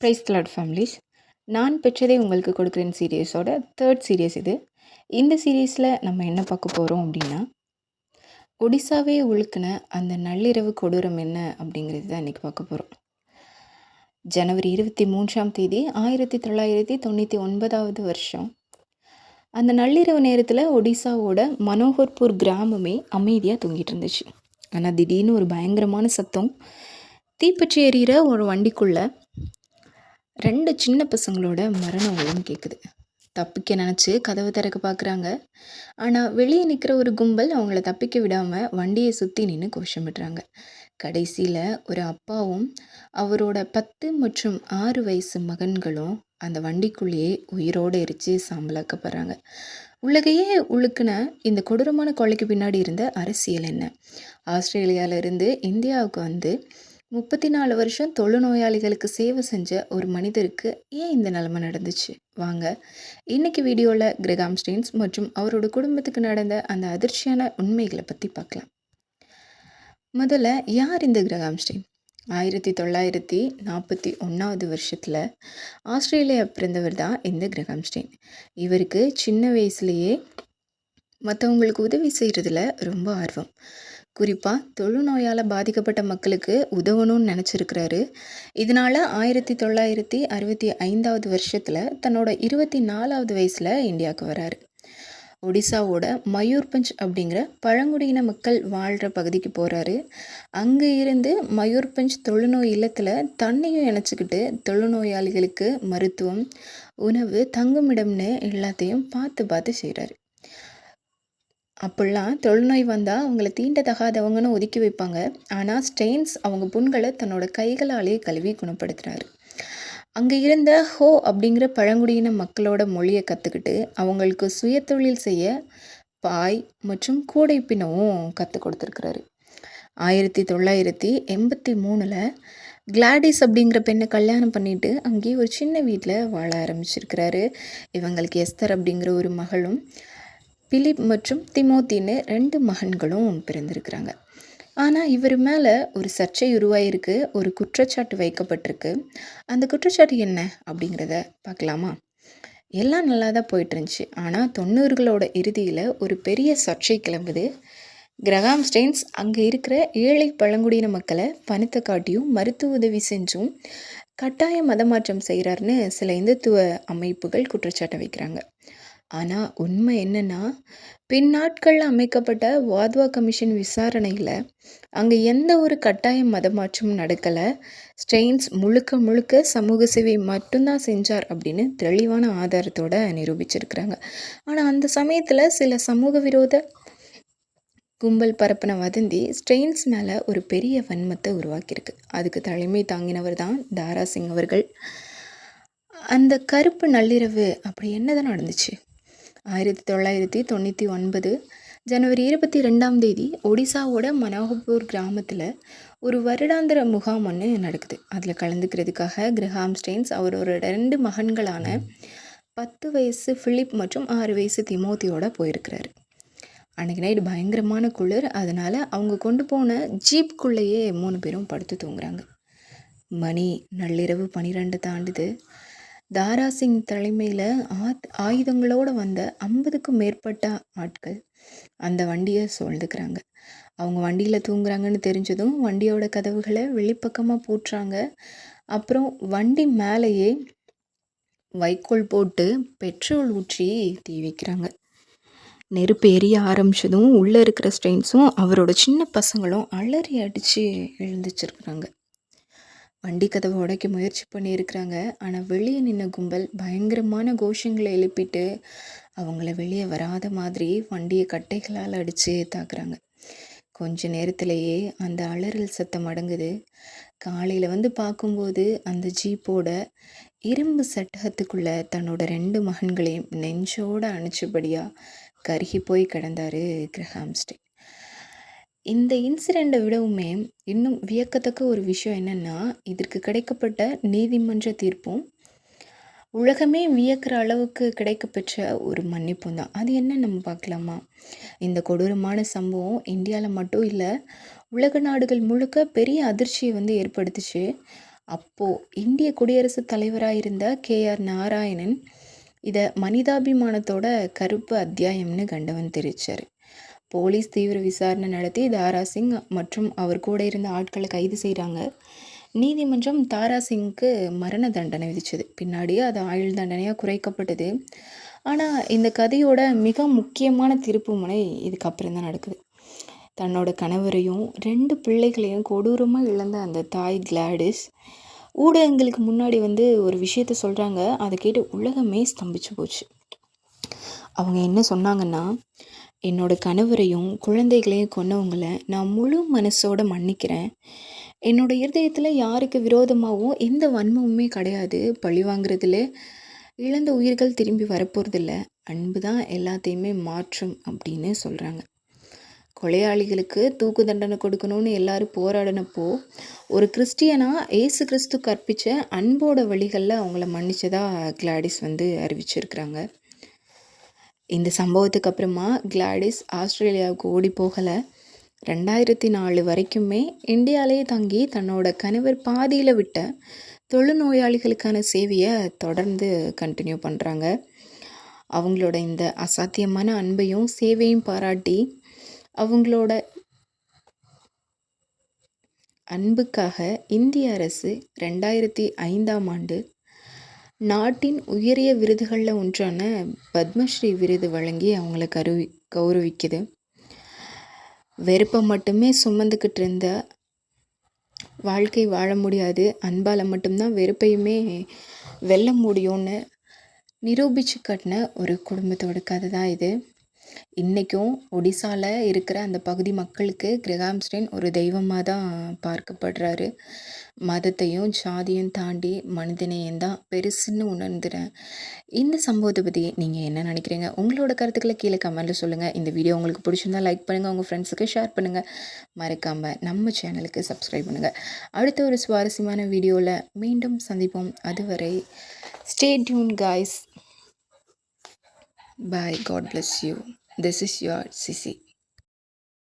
Price Lord families. நான் பெற்றதை உங்களுக்கு கொடுக்குறேன் சீரியஸோட தேர்ட் சீரியஸ் இது. இந்த சீரியஸில் நம்ம என்ன பார்க்க போகிறோம் அப்படின்னா, ஒடிசாவே உழுக்கின அந்த நள்ளிரவு கொடூரம் என்ன அப்படிங்கிறது தான் இன்றைக்கி பார்க்க போகிறோம். ஜனவரி 23 1999 வருஷம் அந்த நள்ளிரவு நேரத்தில் ஒடிசாவோட மனோகர்பூர் கிராமமே அமைதியாக தூங்கிட்டு இருந்துச்சு. ஆனால் திடீர்னு ஒரு பயங்கரமான சத்தம், தீப்பற்றி எறிகிற ஒரு வண்டிக்குள்ளே 2 சின்ன பசங்களோட மரண ஓலம் கேட்குது. தப்பிக்க நினச்சி கதவை திறக்க பார்க்குறாங்க. ஆனால் வெளியே நிற்கிற ஒரு கும்பல் அவங்கள தப்பிக்க விடாமல் வண்டியை சுற்றி நின்று கோஷமிடுறாங்க. கடைசியில் ஒரு அப்பாவும் அவரோட 10 மற்றும் 6 வயசு மகன்களும் அந்த வண்டிக்குள்ளேயே உயிரோடு எரித்து சாம்பலாக்கப்படுறாங்க. உலகையே உழுக்கின இந்த கொடூரமான கொலைக்கு பின்னாடி இருந்த அரசியல் என்ன? ஆஸ்திரேலியாவிலிருந்து இந்தியாவுக்கு வந்து 34 வருஷம் தொழுநோயாளிகளுக்கு சேவை செஞ்ச ஒரு மனிதருக்கு ஏன் இந்த நிலைமை நடந்துச்சு? வாங்க இன்னைக்கு வீடியோவில் கிரகாம் ஸ்டெயின்ஸ் மற்றும் அவரோட குடும்பத்துக்கு நடந்த அந்த அதிர்ச்சியான உண்மைகளை பற்றி பார்க்கலாம். முதல்ல யார் இந்த கிரகாம் ஸ்டெயின்? 1941 வருஷத்தில் ஆஸ்திரேலியா பிறந்தவர் தான் இந்த கிரகாம் ஸ்டெயின். இவருக்கு சின்ன வயசுலேயே மற்றவங்களுக்கு உதவி செய்கிறதுல ரொம்ப ஆர்வம். குறிப்பாக தொழுநோயால் பாதிக்கப்பட்ட மக்களுக்கு உதவணும்னு நினச்சிருக்கிறாரு. இதனால் 1965 வருஷத்தில் தன்னோட 24வது வயசில் இந்தியாவுக்கு வராரு. ஒடிசாவோட மயூர்பஞ்ச் அப்படிங்கிற பழங்குடியின மக்கள் வாழ்கிற பகுதிக்கு போகிறாரு. அங்கே இருந்து மயூர்பஞ்ச் தொழுநோய் இல்லத்தில் தண்ணியும் இணைச்சிக்கிட்டு தொழுநோயாளிகளுக்கு மருத்துவம், உணவு, தங்குமிடம்னு எல்லாத்தையும் பார்த்து செய்கிறாரு. அப்படிலாம் தொழுநோய் வந்தால் அவங்கள தீண்டத்தகாதவங்கன்னு ஒதுக்கி வைப்பாங்க. ஆனால் ஸ்டெயின்ஸ் அவங்க புண்களை தன்னோட கைகளாலே கழுவி குணப்படுத்துகிறாரு. அங்கே இருந்த ஹோ அப்படிங்கிற பழங்குடியின மக்களோட மொழியை கற்றுக்கிட்டு அவங்களுக்கு சுயதொழில் செய்ய பாய் மற்றும் கூடை பின்னவும் கற்றுக் கொடுத்துருக்கிறாரு. 1983 கிளாடிஸ் அப்படிங்கிற பெண்ணை கல்யாணம் பண்ணிட்டு அங்கேயே ஒரு சின்ன வீட்டில் வாழ ஆரம்பிச்சிருக்கிறாரு. இவங்களுக்கு எஸ்தர் அப்படிங்கிற ஒரு மகளும் பிலிப் மற்றும் திமோத்தின்னு 2 மகன்களும் பிறந்திருக்கிறாங்க. ஆனால் இவர் மேலே ஒரு சர்ச்சை உருவாயிருக்கு, ஒரு குற்றச்சாட்டு வைக்கப்பட்டிருக்கு. அந்த குற்றச்சாட்டு என்ன அப்படிங்கிறத பார்க்கலாமா? எல்லாம் நல்லா தான் போயிட்டு இருந்துச்சு. ஆனால் 90களோட இறுதியில் ஒரு பெரிய சர்ச்சை கிளம்புது. கிரகாம் ஸ்டெயின்ஸ் அங்கே இருக்கிற ஏழை பழங்குடியின மக்களை பணத்தை காட்டியும் மருத்துவ உதவி செஞ்சும் கட்டாய மதமாற்றம் செய்கிறாருன்னு சில இந்துத்துவ அமைப்புகள் குற்றச்சாட்டை வைக்கிறாங்க. ஆனால் உண்மை என்னென்னா, பின்னாட்களில் அமைக்கப்பட்ட வாத்வா கமிஷன் விசாரணையில் அங்கே எந்த ஒரு கட்டாய மதமாற்றமும் நடக்கலை. ஸ்டெயின்ஸ் முழுக்க சமூக சேவை மட்டும்தான் செஞ்சார் அப்படின்னு தெளிவான ஆதாரத்தோடு நிரூபிச்சிருக்கிறாங்க. ஆனால் அந்த சமயத்தில் சில சமூக விரோத கும்பல் பரப்பின வதந்தி ஸ்டெயின்ஸ் மேலே ஒரு பெரிய வன்மத்தை உருவாக்கியிருக்கு. அதுக்கு தலைமை தாங்கினவர் தான் தாரா சிங் அவர்கள். அந்த கருப்பு நள்ளிரவு அப்படி என்னதான் நடந்துச்சு? 1999 ஜனவரி 22 ஒடிசாவோட மனோகர்பூர் கிராமத்தில் ஒரு வருடாந்திர முகாம் ஒன்று நடக்குது. அதில் கலந்துக்கிறதுக்காக கிரகாம் ஸ்டெயின்ஸ் அவரோட 2 மகன்களான 10 வயசு பிலிப் மற்றும் 6 வயசு திமோத்தியோட போயிருக்கிறாரு. அன்றைக்கி நைட்டு பயங்கரமான குளிர். அதனால் அவங்க கொண்டு போன ஜீப்புக்குள்ளேயே 3 பேரும் படுத்து தூங்குறாங்க. மணி நள்ளிரவு 12 தாண்டுது. தாரா சிங் தலைமையில் ஆயுதங்களோடு வந்த 50க்கும் மேற்பட்ட ஆட்கள் அந்த வண்டியை சூழ்ந்துக்கிறாங்க. அவங்க வண்டியில் தூங்குறாங்கன்னு தெரிஞ்சதும் வண்டியோட கதவுகளை வெளிப்பக்கமாக பூட்டுறாங்க. அப்புறம் வண்டி மேலேயே வைக்கோல் போட்டு பெட்ரோல் ஊற்றி தீ வைக்கிறாங்க. நெருப்பு எரிய ஆரம்பித்ததும் உள்ளே இருக்கிற ஸ்டெயின்ஸும் அவரோட சின்ன பசங்களும் அலறி அடித்து எழுந்திரிச்சிருக்கிறாங்க. வண்டி கதவை உடைக்க முயற்சி பண்ணியிருக்கிறாங்க. ஆனால் வெளியே நின்ன கும்பல் பயங்கரமான கோஷங்களை எழுப்பிட்டு அவங்கள வெளியே வராத மாதிரி வண்டியை கட்டைகளால் அடித்து தாக்குறாங்க. கொஞ்ச நேரத்திலேயே அந்த அலறல் சத்தம் அடங்குது. காலையில் வந்து பார்க்கும்போது அந்த ஜீப்போட இரும்பு சட்டகத்துக்குள்ளே தன்னோட 2 மகன்களையும் நெஞ்சோடு அணைச்சபடியாக கருகி போய் கிடந்தார் கிரகாம் ஸ்டெயின். இந்த இன்சிடெண்ட்டை விடவுமே இன்னும் வியக்கத்தக்க ஒரு விஷயம் என்னென்னா, இதற்கு கிடைக்கப்பட்ட நீதிமன்ற தீர்ப்பும் உலகமே வியக்கிற அளவுக்கு கிடைக்கப்பெற்ற ஒரு மன்னிப்பும் தான். அது என்ன நம்ம பார்க்கலாமா? இந்த கொடூரமான சம்பவம் இந்தியாவில் மட்டும் இல்லை, உலக நாடுகள் முழுக்க பெரிய அதிர்ச்சியை ஏற்படுத்துச்சு. அப்போது இந்திய குடியரசுத் தலைவராக இருந்த KR நாராயணன் இதை மனிதாபிமானத்தோட கருப்பு அத்தியாயம்னு கண்டவன் தெரிவித்தார். போலீஸ் தீவிர விசாரணை நடத்தி தாரா சிங் மற்றும் அவர் கூட இருந்த ஆட்களை கைது செய்கிறாங்க. நீதிமன்றம் தாரா சிங்க்கு மரண தண்டனை விதிச்சது. பின்னாடியே அது ஆயுள் தண்டனையாக குறைக்கப்பட்டது. ஆனால் இந்த கதையோட மிக முக்கியமான திருப்புமுனை இதுக்கப்புறம் தான் நடக்குது. தன்னோட கணவரையும் 2 பிள்ளைகளையும் கொடூரமாக இழந்த அந்த தாய் கிளாடிஸ் ஊடகங்களுக்கு முன்னாடி ஒரு விஷயத்த சொல்கிறாங்க. அதை கேட்டு உலகமே ஸ்தம்பிச்சு போச்சு. அவங்க என்ன சொன்னாங்கன்னா, என்னோட கணவரையும் குழந்தைகளையும் கொன்னவங்களை நான் முழு மனசோட மன்னிக்கிறேன். என்னோட இருதயத்தில் யாருக்கு விரோதமாகவும் எந்த வன்மமுமே கிடையாது. பழி வாங்குறதுல இழந்த உயிர்கள் திரும்பி வரப்போகிறதில்ல. அன்பு தான் எல்லாத்தையுமே மாற்றும் அப்படின்னு சொல்கிறாங்க. கொலையாளிகளுக்கு தூக்கு தண்டனை கொடுக்கணும்னு எல்லாரும் போராடினப்போ ஒரு கிறிஸ்டியனாக ஏசு கிறிஸ்து கற்பித்த அன்போட வழிகளில் அவங்கள மன்னிச்சதா கிளாடிஸ் அறிவிச்சிருக்கிறாங்க. இந்த சம்பவத்துக்கு அப்புறமா கிளாடிஸ் ஆஸ்திரேலியாவுக்கு ஓடி போகலை. 2004 வரைக்குமே இந்தியாவிலே தங்கி தன்னோட கணவர் பாதியில் விட்ட தொழுநோயாளிகளுக்கான சேவையை தொடர்ந்து கண்டினியூ பண்ணுறாங்க. அவங்களோட இந்த அசாத்தியமான அன்பையும் சேவையும் பாராட்டி அவங்களோட அன்புக்காக இந்திய அரசு 2005ஆம் ஆண்டு நாட்டின் உயரிய விருதுகளில் ஒன்றான பத்மஸ்ரீ விருது வழங்கி அவங்கள கௌரவிக்குது. வெறுப்பை மட்டுமே சுமந்துக்கிட்டு இருந்த வாழ்க்கை வாழ முடியாது, அன்பால் மட்டும்தான் வெறுப்பையுமே வெல்ல முடியும்னு நிரூபித்து காட்டின ஒரு குடும்பத்தோட கதை தான் இது. இன்றைக்கும் ஒடிசாவில் இருக்கிற அந்த பகுதி மக்களுக்கு கிரஹாம் ஸ்டெயின் ஒரு தெய்வமாக தான் பார்க்கப்படுறாரு. மதத்தையும் ஜாதியும் தாண்டி மனிதநேயம் தான் பெருசுன்னு உணர்ந்துறேன். இந்த சம்பவத்தை பற்றி நீங்கள் என்ன நினைக்கிறீங்க? உங்களோட கருத்துக்களை கீழே கமெண்ட்டில் சொல்லுங்கள். இந்த வீடியோ உங்களுக்கு பிடிச்சிருந்தா லைக் பண்ணுங்கள், உங்கள் ஃப்ரெண்ட்ஸுக்கு ஷேர் பண்ணுங்கள். மறக்காமல் நம்ம சேனலுக்கு சப்ஸ்கிரைப் பண்ணுங்கள். அடுத்த ஒரு சுவாரஸ்யமான வீடியோவில் மீண்டும் சந்திப்போம். அதுவரை stay tune guys. Bye. God bless you. This is your Sissy.